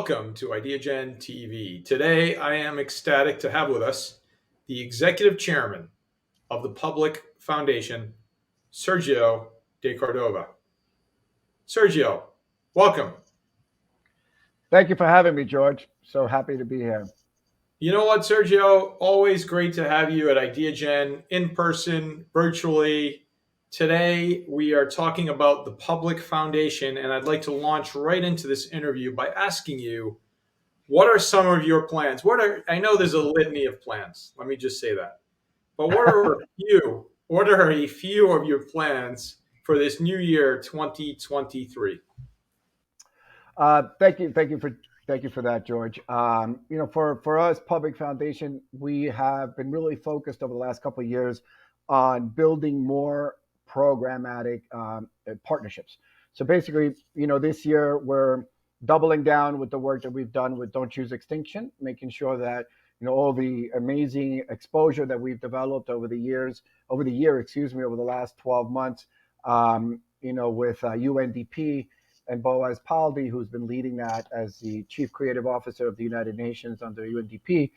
Welcome to Ideagen TV. Today, I am ecstatic to have with us the executive chairman of the Pvblic Foundation, Sergio de Cordova. Sergio, welcome. Thank you for having me, George. So happy to be here. You know what, Sergio? Always great to have you at Ideagen in person, virtually. Today, we are talking about the Pvblic Foundation, and I'd like to launch right into this interview by asking you, what are some of your plans? I know there's a litany of plans. Let me just say that. But what are a few of your plans for this new year 2023? Thank you for that, George. For us, Pvblic Foundation, we have been really focused over the last couple of years on building more programmatic partnerships. So basically, this year we're doubling down with the work that we've done with Don't Choose Extinction, making sure that all the amazing exposure that we've developed over the year, over the last 12 months, with UNDP and Boaz Paldi, who's been leading that as the Chief Creative Officer of the United Nations under UNDP.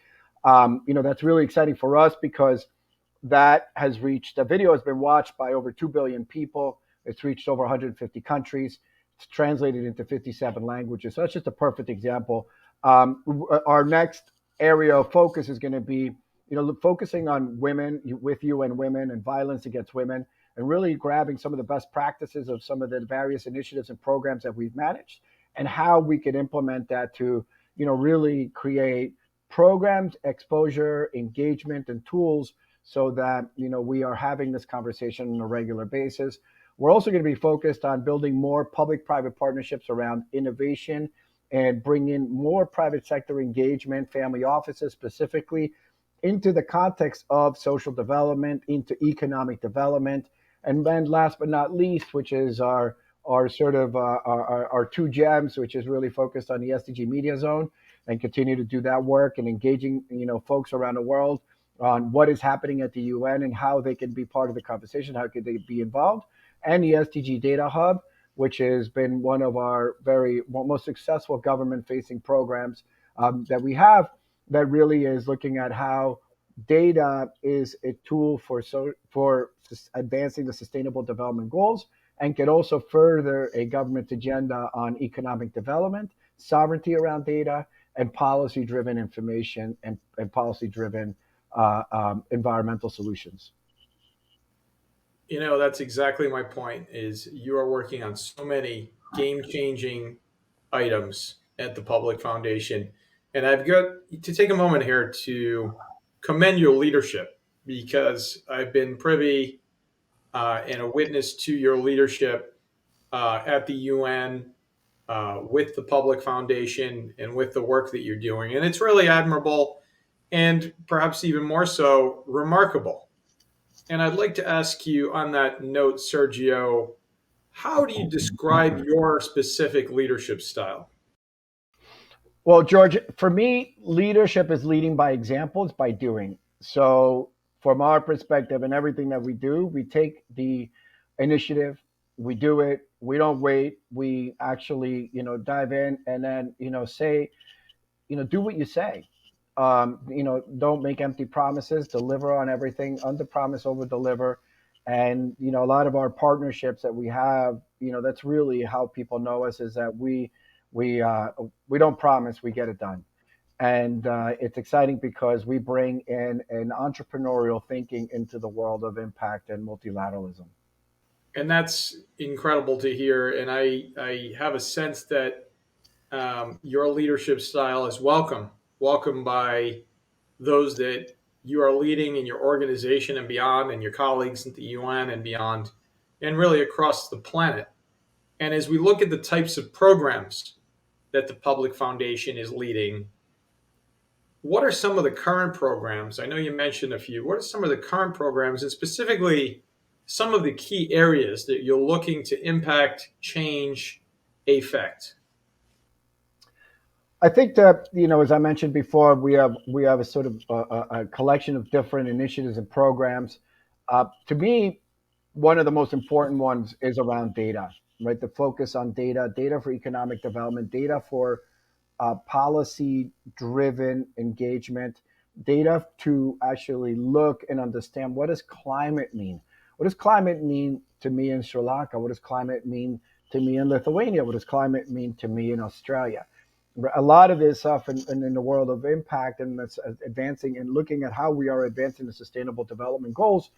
That's really exciting for us because the video has been watched by over 2 billion people. It's reached over 150 countries. It's translated into 57 languages. So that's just a perfect example. Our next area of focus is going to be, focusing on women, with UN Women and violence against women, and really grabbing some of the best practices of some of the various initiatives and programs that we've managed and how we could implement that to, really create programs, exposure, engagement, and tools so that, we are having this conversation on a regular basis. We're also going to be focused on building more public-private partnerships around innovation and bring in more private sector engagement, family offices specifically, into the context of social development, into economic development. And then last but not least, which is our two gems, which is really focused on the SDG Media Zone, and continue to do that work and engaging, folks around the world on what is happening at the UN and how they can be part of the conversation, how could they be involved, and the SDG Data Hub, which has been one of our most successful government-facing programs that we have, that really is looking at how data is a tool for advancing the Sustainable Development Goals and can also further a government agenda on economic development, sovereignty around data, and policy-driven information and policy-driven environmental solutions. That's exactly my point, is you are working on so many game-changing items at the Pvblic Foundation. And I've got to take a moment here to commend your leadership, because I've been privy and a witness to your leadership at the UN with the Pvblic Foundation and with the work that you're doing. And it's really admirable and perhaps even more so remarkable. And I'd like to ask you on that note, Sergio, how do you describe your specific leadership style? Well, George, for me, leadership is leading by example, it's by doing. So, from our perspective and everything that we do, we take the initiative, we do it, we don't wait, we actually, dive in and then, say, do what you say. Don't make empty promises, deliver on everything, under promise, over deliver. And, a lot of our partnerships that we have, that's really how people know us, is that we don't promise, we get it done. And it's exciting because we bring in an entrepreneurial thinking into the world of impact and multilateralism. And that's incredible to hear. And I have a sense that your leadership style is welcome by those that you are leading in your organization and beyond, and your colleagues at the UN and beyond, and really across the planet. And as we look at the types of programs that the Pvblic Foundation is leading, what are some of the current programs? I know you mentioned a few. What are some of the current programs, and specifically some of the key areas that you're looking to impact, change, affect? I think that, as I mentioned before, we have a sort of a collection of different initiatives and programs. To me, one of the most important ones is around data, right? The focus on data for economic development, data for policy driven engagement, data to actually look and understand what does climate mean. What does climate mean to me in Sri Lanka? What does climate mean to me in Lithuania? What does climate mean to me in Australia? A lot of this stuff in the world of impact and that's advancing and looking at how we are advancing the sustainable development goals,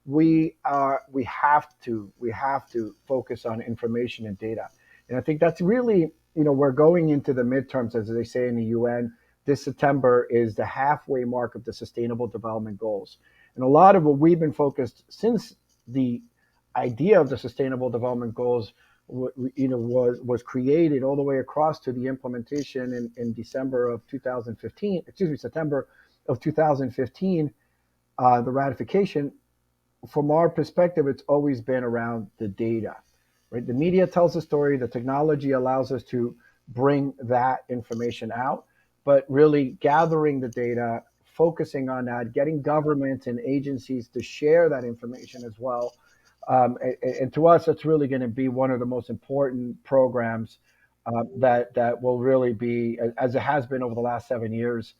we have to focus on information and data. And I think that's really, we're going into the midterms, as they say in the UN. This September is the halfway mark of the Sustainable Development Goals. And a lot of what we've been focused since the idea of the Sustainable Development Goals, was created all the way across to the implementation in December of 2015. Excuse me, September of 2015, the ratification. From our perspective, it's always been around the data, right? The media tells the story, the technology allows us to bring that information out, but really gathering the data, focusing on that, getting governments and agencies to share that information as well. And to us, that's really going to be one of the most important programs that will really be, as it has been over the last 7 years,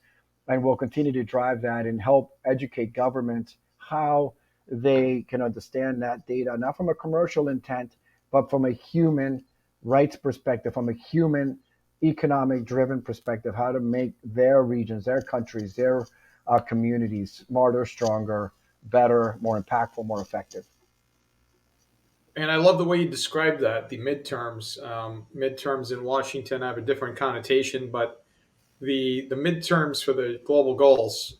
and will continue to drive that and help educate governments how they can understand that data, not from a commercial intent, but from a human rights perspective, from a human economic driven perspective, how to make their regions, their countries, their communities smarter, stronger, better, more impactful, more effective. And I love the way you described that. The midterms, midterms in Washington have a different connotation, but the midterms for the global goals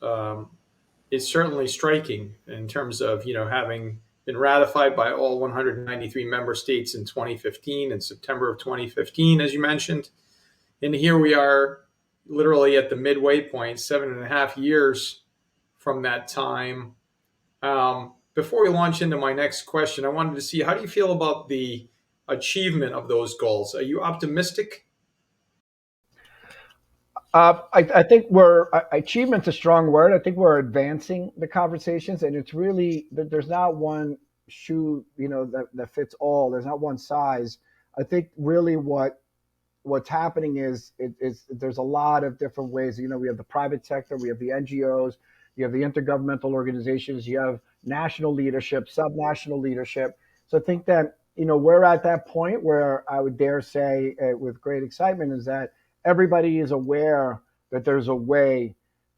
is certainly striking in terms of having been ratified by all 193 member states in 2015, in September of 2015, as you mentioned. And here we are, literally at the midway point, 7.5 years from that time. Before we launch into my next question, I wanted to see, how do you feel about the achievement of those goals? Are you optimistic? I think achievement's a strong word. I think we're advancing the conversations, and it's really there's not one shoe, that fits all. There's not one size. I think really what's happening is there's a lot of different ways. We have the private sector, we have the NGOs, you have the intergovernmental organizations, you have national leadership, subnational leadership. So I think that we're at that point where I would dare say, with great excitement, is that everybody is aware that there's a way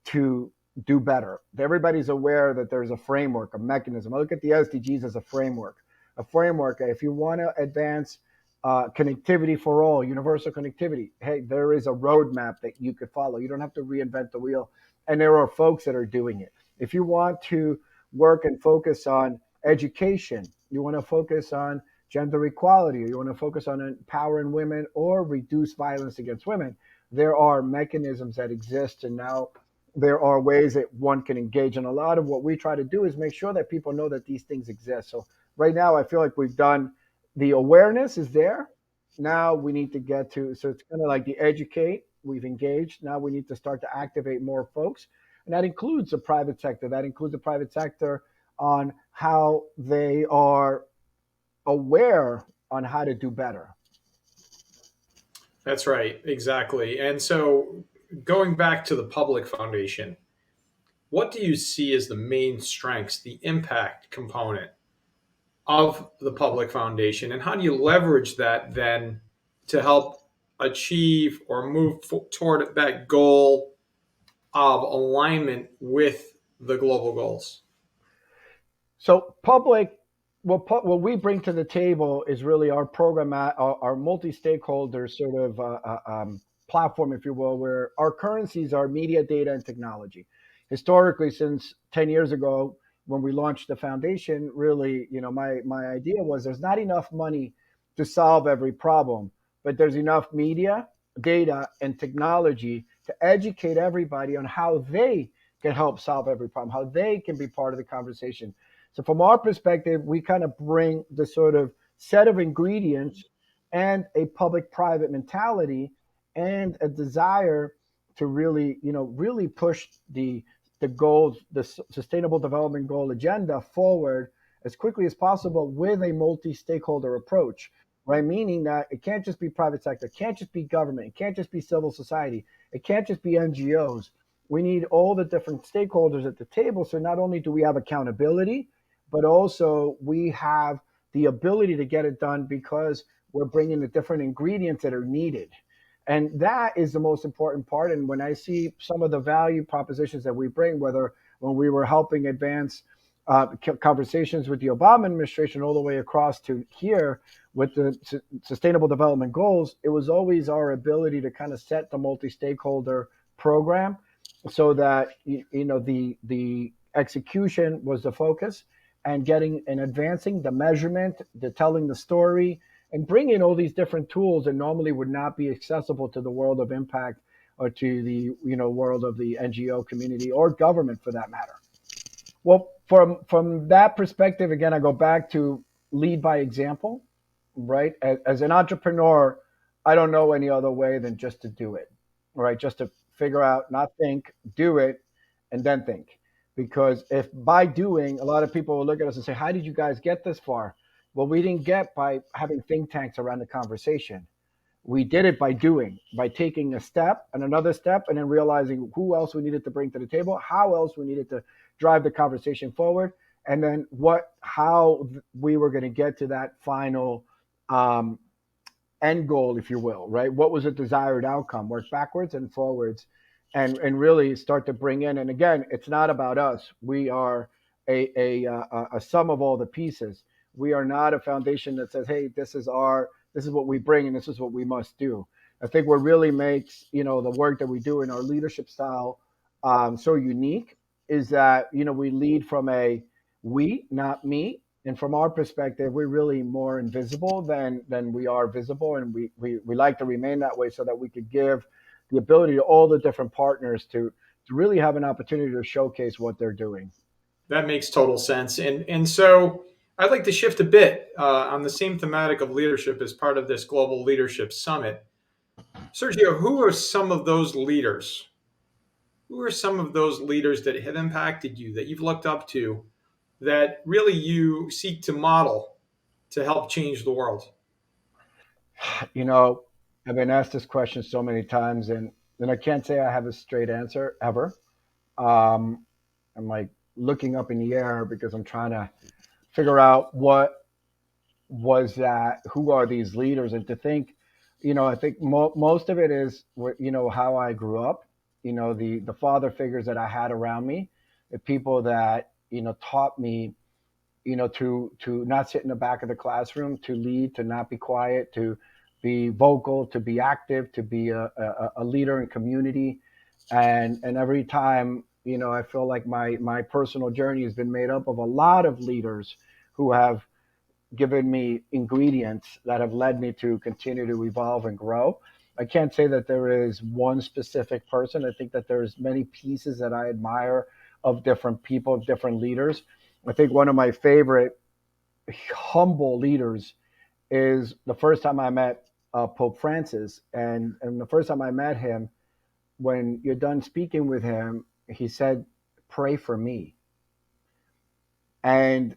to do better. Everybody's aware that there's a framework, a mechanism. I look at the SDGs as a framework. A framework. If you want to advance connectivity for all, universal connectivity, hey, there is a roadmap that you could follow. You don't have to reinvent the wheel. And there are folks that are doing it. If you want to work and focus on education, you want to focus on gender equality, or you want to focus on empowering women or reduce violence against women, there are mechanisms that exist. And now there are ways that one can engage. And a lot of what we try to do is make sure that people know that these things exist. So right now, I feel like we've done, the awareness is there. Now we need to get to, so it's kind of like the educate, we've engaged. Now we need to start to activate more folks. And that includes the private sector. That includes the private sector on how they are aware on how to do better. That's right, exactly. And so, going back to the Public Foundation, what do you see as the main strengths, the impact component of the Public Foundation, and how do you leverage that then to help achieve or move toward that goal of alignment with the global goals? So public, what we bring to the table is really our program, our multi-stakeholder sort of platform, if you will, where our currencies are media, data, and technology. Historically, since 10 years ago, when we launched the foundation, really, my idea was there's not enough money to solve every problem, but there's enough media, data, and technology to educate everybody on how they can help solve every problem, how they can be part of the conversation. So from our perspective, we kind of bring the sort of set of ingredients and a public-private mentality and a desire to really, really push the goals, the Sustainable Development Goal agenda forward as quickly as possible with a multi-stakeholder approach. right? Meaning that it can't just be private sector, it can't just be government, it can't just be civil society, it can't just be NGOs. We need all the different stakeholders at the table. So not only do we have accountability, but also we have the ability to get it done because we're bringing the different ingredients that are needed. And that is the most important part. And when I see some of the value propositions that we bring, whether when we were helping advance conversations with the Obama administration all the way across to here with the sustainable development goals, it was always our ability to kind of set the multi-stakeholder program so that the execution was the focus, and getting and advancing the measurement, the telling the story, and bringing all these different tools that normally would not be accessible to the world of impact or to the world of the NGO community or government for that matter. Well, from that perspective, again, I go back to lead by example, right? As an entrepreneur, I don't know any other way than just to do it, right? Just to figure out, not think, do it, and then think. Because if by doing, a lot of people will look at us and say, "How did you guys get this far?" Well, we didn't get by having think tanks around the conversation. We did it by doing, by taking a step and another step, and then realizing who else we needed to bring to the table, how else we needed to drive the conversation forward, and then how we were going to get to that final um, end goal, if you will, right? What was a desired outcome? Work backwards and forwards, and really start to bring in. And again, it's not about us. We are a sum of all the pieces. We are not a foundation that says, "Hey, this is what we bring, and this is what we must do." I think what really makes the work that we do in our leadership style so unique is that we lead from a we, not me, and from our perspective, we're really more invisible than we are visible, and we like to remain that way so that we could give the ability to all the different partners to really have an opportunity to showcase what they're doing. That makes total sense. And so I'd like to shift a bit on the same thematic of leadership as part of this Global Leadership Summit. Sergio, who are some of those leaders? Who are some of those leaders that have impacted you, that you've looked up to, that really you seek to model to help change the world? You know, I've been asked this question so many times, and I can't say I have a straight answer ever. Um, I'm like looking up in the air because I'm trying to figure out what was that, who are these leaders, and to think, I think most of it is how I grew up, the father figures that I had around me, the people that taught me to not sit in the back of the classroom, to lead, to not be quiet, to be vocal, to be active, to be a leader in community. And every time, I feel like my personal journey has been made up of a lot of leaders who have given me ingredients that have led me to continue to evolve and grow. I can't say that there is one specific person. I think that there's many pieces that I admire of different people, of different leaders. I think one of my favorite humble leaders is the first time I met Pope Francis, and the first time I met him, when you're done speaking with him, he said, "Pray for me." And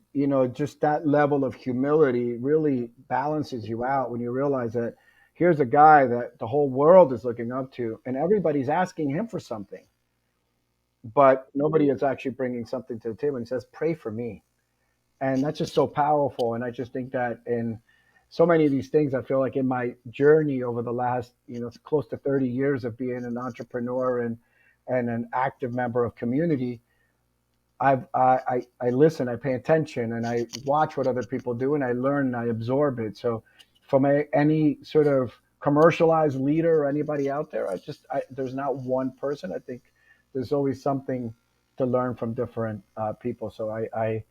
just that level of humility really balances you out when you realize that here's a guy that the whole world is looking up to, and everybody's asking him for something, but nobody is actually bringing something to the table. And he says, "Pray for me." And that's just so powerful. And I just think that in so many of these things, I feel like in my journey over the last close to 30 years of being an entrepreneur and an active member of community, I listen, I pay attention, and I watch what other people do, and I learn and I absorb it. So, from any sort of commercialized leader or anybody out there, there's not one person. I think there's always something to learn from different people. So I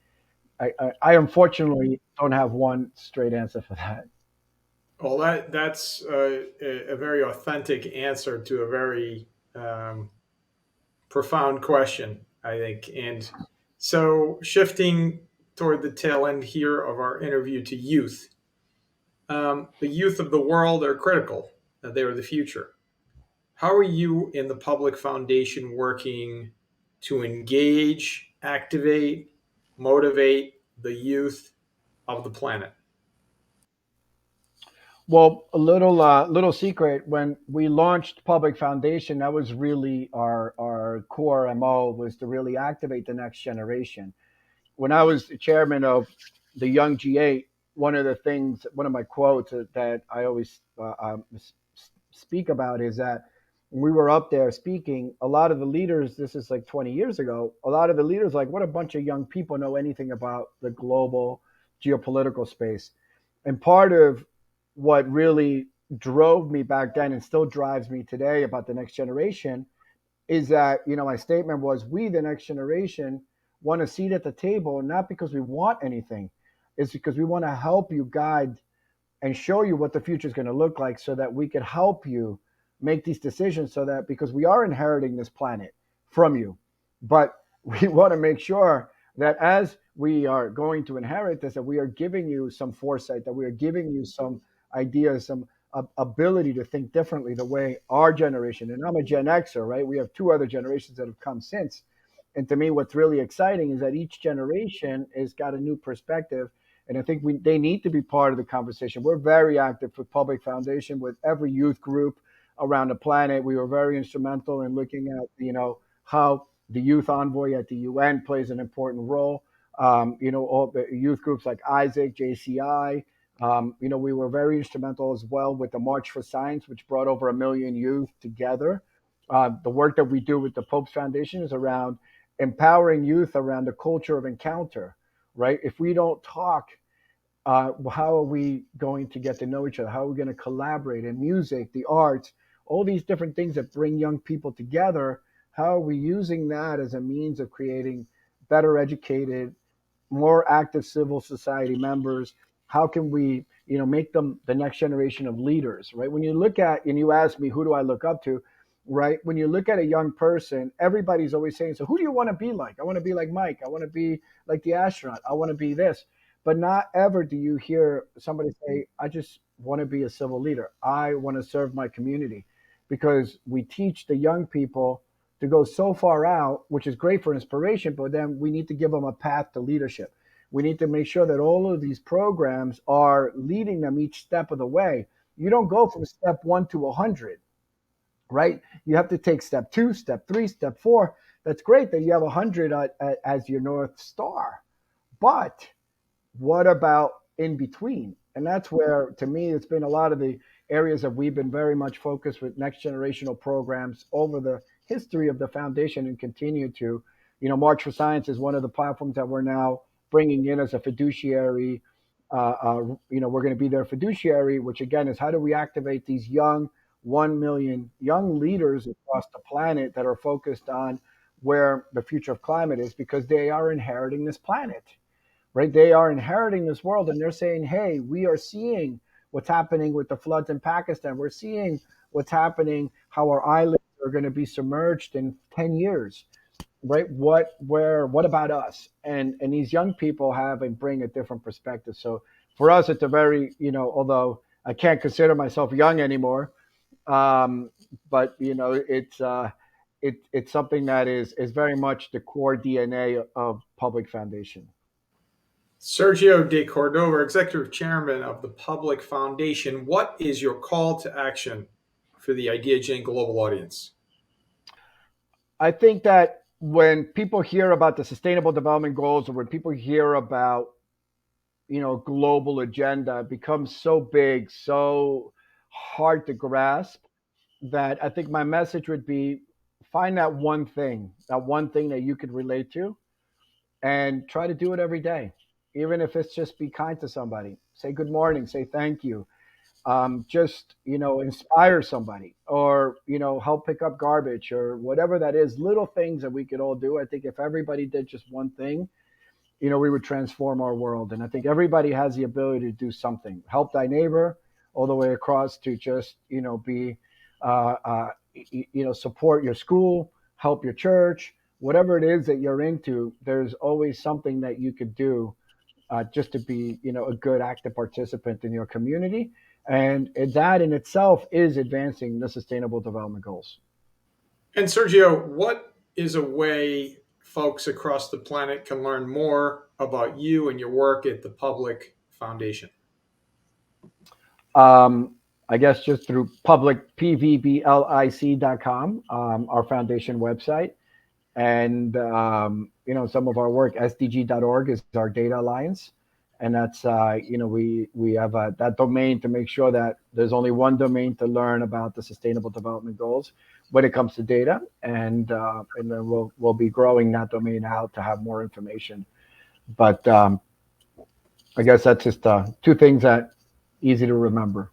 unfortunately don't have one straight answer for that. Well, that's a very authentic answer to a very profound question, I think. And so, shifting toward the tail end here of our interview to youth, the youth of the world are critical. They are the future. How are you in the Public Foundation working to engage, activate, motivate the youth of the planet? Well, a little secret. When we launched Public Foundation, that was really our core MO, was to really activate the next generation. When I was the chairman of the Young G8, one of my quotes that I always speak about is that when we were up there speaking, a lot of the leaders, this is like 20 years ago, a lot of the leaders, like, what a bunch of young people know anything about the global geopolitical space. And part of what really drove me back then and still drives me today about the next generation is that, my statement was, we, the next generation, want a seat at the table, not because we want anything, it's because we want to help you guide and show you what the future is going to look like so that we can help you make these decisions, so that, because we are inheriting this planet from you, but we want to make sure that as we are going to inherit this, that we are giving you some foresight, that we are giving you some ideas, some ability to think differently, the way our generation, and I'm a Gen Xer, right? We have two other generations that have come since. And to me, what's really exciting is that each generation has got a new perspective, and I think they need to be part of the conversation. We're very active with Public Foundation, with every youth group around the planet. We were very instrumental in looking at, how the youth envoy at the UN plays an important role. All the youth groups like Isaac, JCI. We were very instrumental as well with the March for Science, which brought over 1 million youth together. The work that we do with the Pope's Foundation is around empowering youth around the culture of encounter, right? If we don't talk, how are we going to get to know each other? How are we going to collaborate in music, the arts, all these different things that bring young people together? How are we using that as a means of creating better educated, more active civil society members? How can we, make them the next generation of leaders, right? When you look at, and you ask me, who do I look up to, right? When you look at a young person, everybody's always saying, so who do you want to be like? I want to be like Mike. I want to be like the astronaut. I want to be this. But not ever do you hear somebody say, I just want to be a civil leader. I want to serve my community, because we teach the young people to go so far out, which is great for inspiration, but then we need to give them a path to leadership. We need to make sure that all of these programs are leading them each step of the way. You don't go from step one to 100, right? You have to take step two, step three, step four. That's great that you have 100 as your North Star. But what about in between? And that's where, to me, it's been a lot of the areas that we've been very much focused with next generational programs over the history of the foundation, and continue to. March for Science is one of the platforms that we're now bringing in as a fiduciary. We're going to be their fiduciary, which again is, how do we activate these young 1 million young leaders across the planet that are focused on where the future of climate is, because they are inheriting this planet, right? They are inheriting this world, and they're saying, hey, we are seeing what's happening with the floods in Pakistan. We're seeing what's happening, how our islands are going to be submerged in 10 years, right? What about us? And these young people have and bring a different perspective. So for us, it's a very, although I can't consider myself young anymore, um, but it's something that is very much the core DNA of Public Foundation. Sergio de Cordova, Executive Chairman of the Public Foundation, what is your call to action for the Ideagen global audience? I think that when people hear about the Sustainable Development Goals, or when people hear about, global agenda, it becomes so big, so hard to grasp, that I think my message would be, find that one thing that you could relate to, and try to do it every day. Even if it's just be kind to somebody, say good morning, say thank you, just, inspire somebody, or, help pick up garbage, or whatever that is, little things that we could all do. I think if everybody did just one thing, we would transform our world. And I think everybody has the ability to do something. Help thy neighbor, all the way across to just, be, support your school, help your church, whatever it is that you're into. There's always something that you could do, just to be, a good active participant in your community. And that in itself is advancing the Sustainable Development Goals. And Sergio, what is a way folks across the planet can learn more about you and your work at the Public Foundation? I guess just through public pvblic.com, our foundation website, and some of our work. SDG.org is our data alliance, and that's we have that domain to make sure that there's only one domain to learn about the Sustainable Development Goals when it comes to data, and then we'll be growing that domain out to have more information. But I guess that's just two things that easy to remember.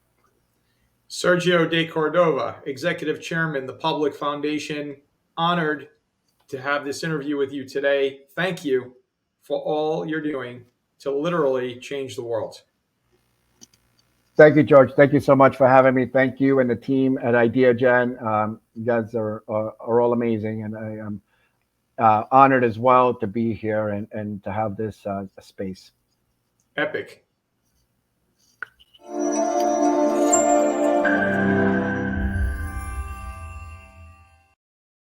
Sergio de Cordova, Executive Chairman, the Public Foundation. Honored to have this interview with you today. Thank you for all you're doing to literally change the world. Thank you, George. Thank you so much for having me. Thank you and the team at Ideagen. You guys are all amazing, and I am honored as well to be here and to have this space. Epic.